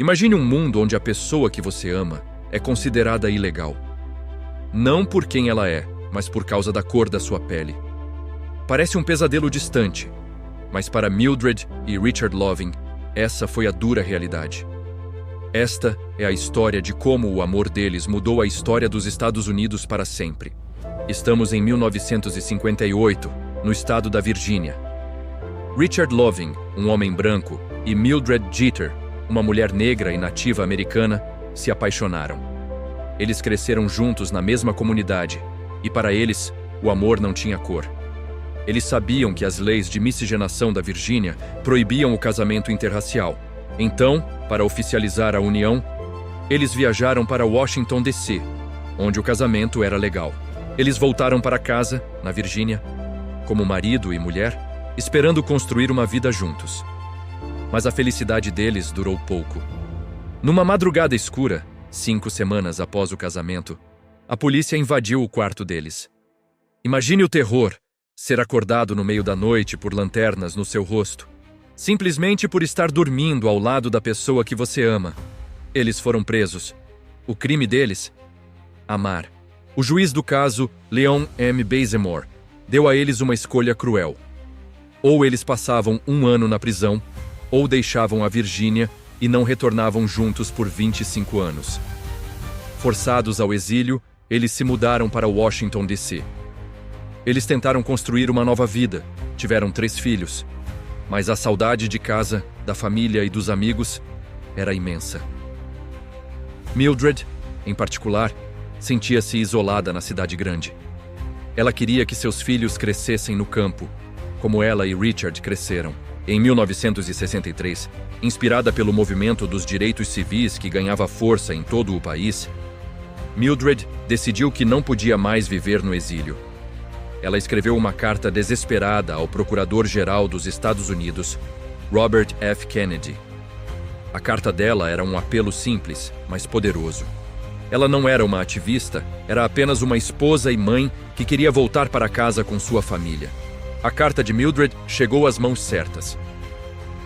Imagine um mundo onde a pessoa que você ama é considerada ilegal. Não por quem ela é, mas por causa da cor da sua pele. Parece um pesadelo distante, mas para Mildred e Richard Loving, essa foi a dura realidade. Esta é a história de como o amor deles mudou a história dos Estados Unidos para sempre. Estamos em 1958, no estado da Virgínia. Richard Loving, um homem branco, e Mildred Jeter, uma mulher negra e nativa americana, se apaixonaram. Eles cresceram juntos na mesma comunidade, e para eles, o amor não tinha cor. Eles sabiam que as leis de miscigenação da Virgínia proibiam o casamento interracial. Então, para oficializar a união, eles viajaram para Washington, D.C., onde o casamento era legal. Eles voltaram para casa, na Virgínia, como marido e mulher, esperando construir uma vida juntos. Mas a felicidade deles durou pouco. Numa madrugada escura, 5 semanas após o casamento, a polícia invadiu o quarto deles. Imagine o terror, ser acordado no meio da noite por lanternas no seu rosto, simplesmente por estar dormindo ao lado da pessoa que você ama. Eles foram presos. O crime deles? Amar. O juiz do caso, Leon M. Bazemore, deu a eles uma escolha cruel. Ou eles passavam 1 ano na prisão, ou deixavam a Virgínia e não retornavam juntos por 25 anos. Forçados ao exílio, eles se mudaram para Washington, D.C. Eles tentaram construir uma nova vida, tiveram 3 filhos, mas a saudade de casa, da família e dos amigos era imensa. Mildred, em particular, sentia-se isolada na cidade grande. Ela queria que seus filhos crescessem no campo, como ela e Richard cresceram. Em 1963, inspirada pelo movimento dos direitos civis que ganhava força em todo o país, Mildred decidiu que não podia mais viver no exílio. Ela escreveu uma carta desesperada ao Procurador-Geral dos Estados Unidos, Robert F. Kennedy. A carta dela era um apelo simples, mas poderoso. Ela não era uma ativista, era apenas uma esposa e mãe que queria voltar para casa com sua família. A carta de Mildred chegou às mãos certas.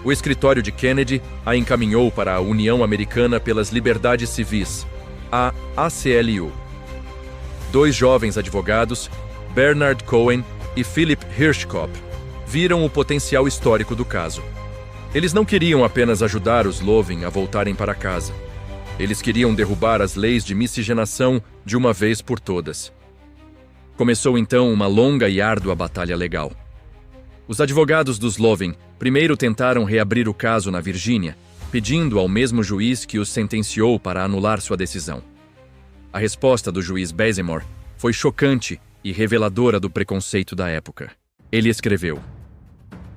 O escritório de Kennedy a encaminhou para a União Americana pelas Liberdades Civis, a ACLU. 2 jovens advogados, Bernard Cohen e Philip Hirschkopf, viram o potencial histórico do caso. Eles não queriam apenas ajudar os Loving a voltarem para casa. Eles queriam derrubar as leis de miscigenação de uma vez por todas. Começou então uma longa e árdua batalha legal. Os advogados dos Loving primeiro tentaram reabrir o caso na Virgínia, pedindo ao mesmo juiz que os sentenciou para anular sua decisão. A resposta do juiz Bazemore foi chocante e reveladora do preconceito da época. Ele escreveu: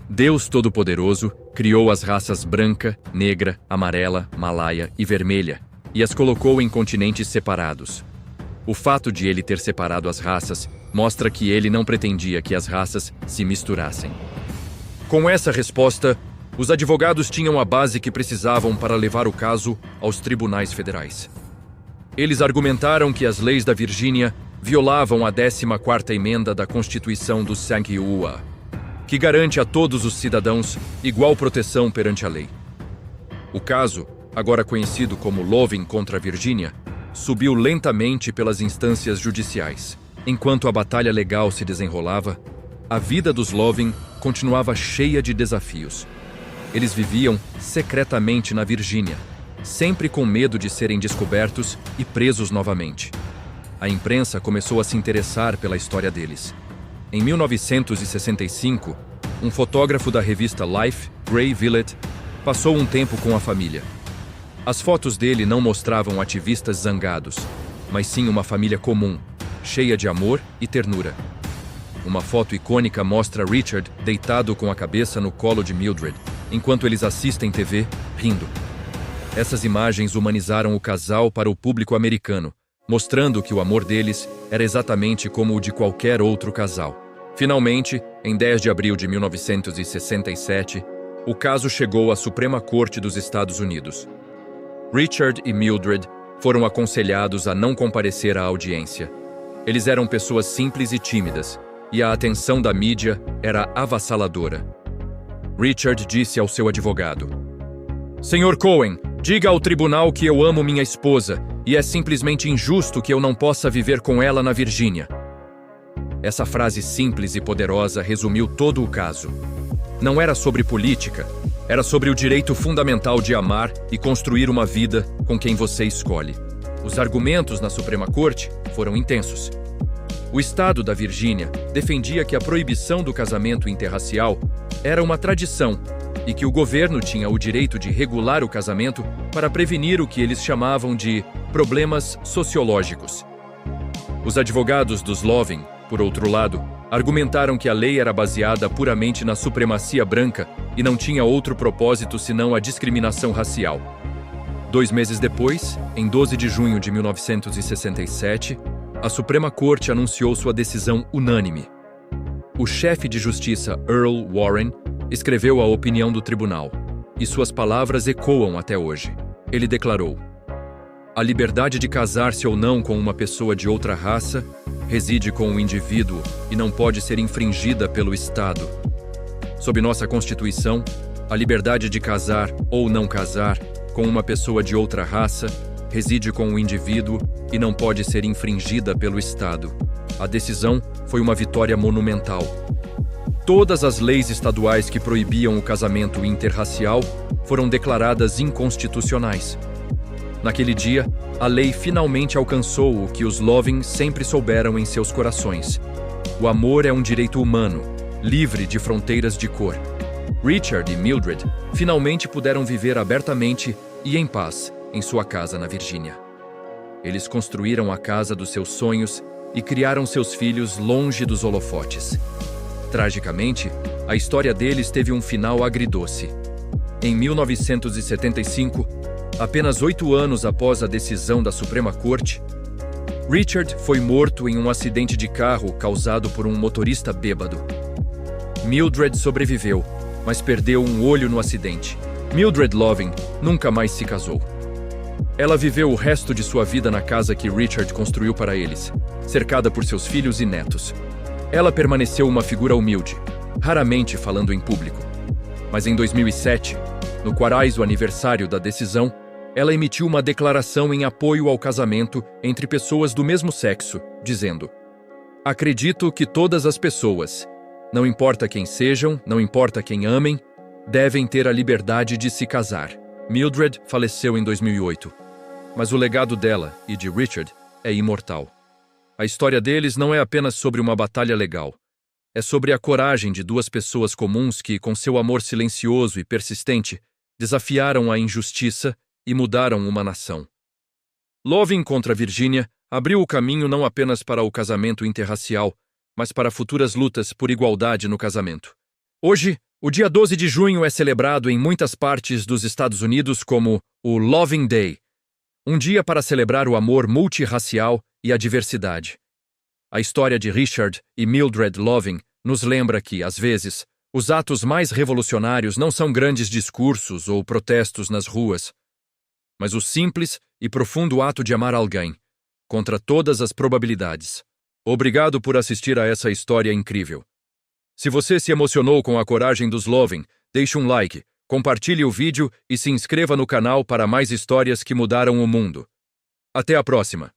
Deus Todo-Poderoso criou as raças branca, negra, amarela, malaia e vermelha e as colocou em continentes separados. O fato de ele ter separado as raças mostra que ele não pretendia que as raças se misturassem. Com essa resposta, os advogados tinham a base que precisavam para levar o caso aos tribunais federais. Eles argumentaram que as leis da Virgínia violavam a 14ª emenda da Constituição do Sangue-Ua, que garante a todos os cidadãos igual proteção perante a lei. O caso, agora conhecido como Loving contra a Virgínia, subiu lentamente pelas instâncias judiciais. Enquanto a batalha legal se desenrolava, a vida dos Loving continuava cheia de desafios. Eles viviam secretamente na Virgínia, sempre com medo de serem descobertos e presos novamente. A imprensa começou a se interessar pela história deles. Em 1965, um fotógrafo da revista Life, Ray Villett, passou um tempo com a família. As fotos dele não mostravam ativistas zangados, mas sim uma família comum, cheia de amor e ternura. Uma foto icônica mostra Richard deitado com a cabeça no colo de Mildred, enquanto eles assistem TV, rindo. Essas imagens humanizaram o casal para o público americano, mostrando que o amor deles era exatamente como o de qualquer outro casal. Finalmente, em 10 de abril de 1967, o caso chegou à Suprema Corte dos Estados Unidos. Richard e Mildred foram aconselhados a não comparecer à audiência. Eles eram pessoas simples e tímidas, e a atenção da mídia era avassaladora. Richard disse ao seu advogado: Sr. Cohen, Diga ao tribunal que eu amo minha esposa e é simplesmente injusto que eu não possa viver com ela na Virgínia. Essa frase simples e poderosa resumiu todo o caso. Não era sobre política, era sobre o direito fundamental de amar e construir uma vida com quem você escolhe. Os argumentos na Suprema Corte foram intensos. O estado da Virgínia defendia que a proibição do casamento interracial era uma tradição e que o governo tinha o direito de regular o casamento para prevenir o que eles chamavam de problemas sociológicos. Os advogados dos Loving, por outro lado, argumentaram que a lei era baseada puramente na supremacia branca e não tinha outro propósito senão a discriminação racial. 2 meses depois, em 12 de junho de 1967, a Suprema Corte anunciou sua decisão unânime. O chefe de justiça Earl Warren escreveu a opinião do tribunal, e suas palavras ecoam até hoje. Ele declarou: "A liberdade de casar-se ou não com uma pessoa de outra raça reside com o indivíduo e não pode ser infringida pelo Estado. Sob nossa Constituição, a liberdade de casar ou não casar com uma pessoa de outra raça reside com o indivíduo e não pode ser infringida pelo Estado." A decisão foi uma vitória monumental. Todas as leis estaduais que proibiam o casamento interracial foram declaradas inconstitucionais. Naquele dia, a lei finalmente alcançou o que os Loving sempre souberam em seus corações. O amor é um direito humano, livre de fronteiras de cor. Richard e Mildred finalmente puderam viver abertamente e em paz em sua casa na Virgínia. Eles construíram a casa dos seus sonhos e criaram seus filhos longe dos holofotes. Tragicamente, a história deles teve um final agridoce. Em 1975, apenas 8 anos após a decisão da Suprema Corte, Richard foi morto em um acidente de carro causado por um motorista bêbado. Mildred sobreviveu, mas perdeu um olho no acidente. Mildred Loving nunca mais se casou. Ela viveu o resto de sua vida na casa que Richard construiu para eles, cercada por seus filhos e netos. Ela permaneceu uma figura humilde, raramente falando em público. Mas em 2007, no 40º aniversário da decisão, ela emitiu uma declaração em apoio ao casamento entre pessoas do mesmo sexo, dizendo: "Acredito que todas as pessoas, não importa quem sejam, não importa quem amem, devem ter a liberdade de se casar." Mildred faleceu em 2008, mas o legado dela e de Richard é imortal. A história deles não é apenas sobre uma batalha legal. É sobre a coragem de 2 pessoas comuns que, com seu amor silencioso e persistente, desafiaram a injustiça e mudaram uma nação. Loving contra Virgínia abriu o caminho não apenas para o casamento interracial, mas para futuras lutas por igualdade no casamento. Hoje, o dia 12 de junho é celebrado em muitas partes dos Estados Unidos como o Loving Day, um dia para celebrar o amor multirracial e a diversidade. A história de Richard e Mildred Loving nos lembra que, às vezes, os atos mais revolucionários não são grandes discursos ou protestos nas ruas, mas o simples e profundo ato de amar alguém, contra todas as probabilidades. Obrigado por assistir a essa história incrível. Se você se emocionou com a coragem dos Loving, deixe um like, compartilhe o vídeo e se inscreva no canal para mais histórias que mudaram o mundo. Até a próxima!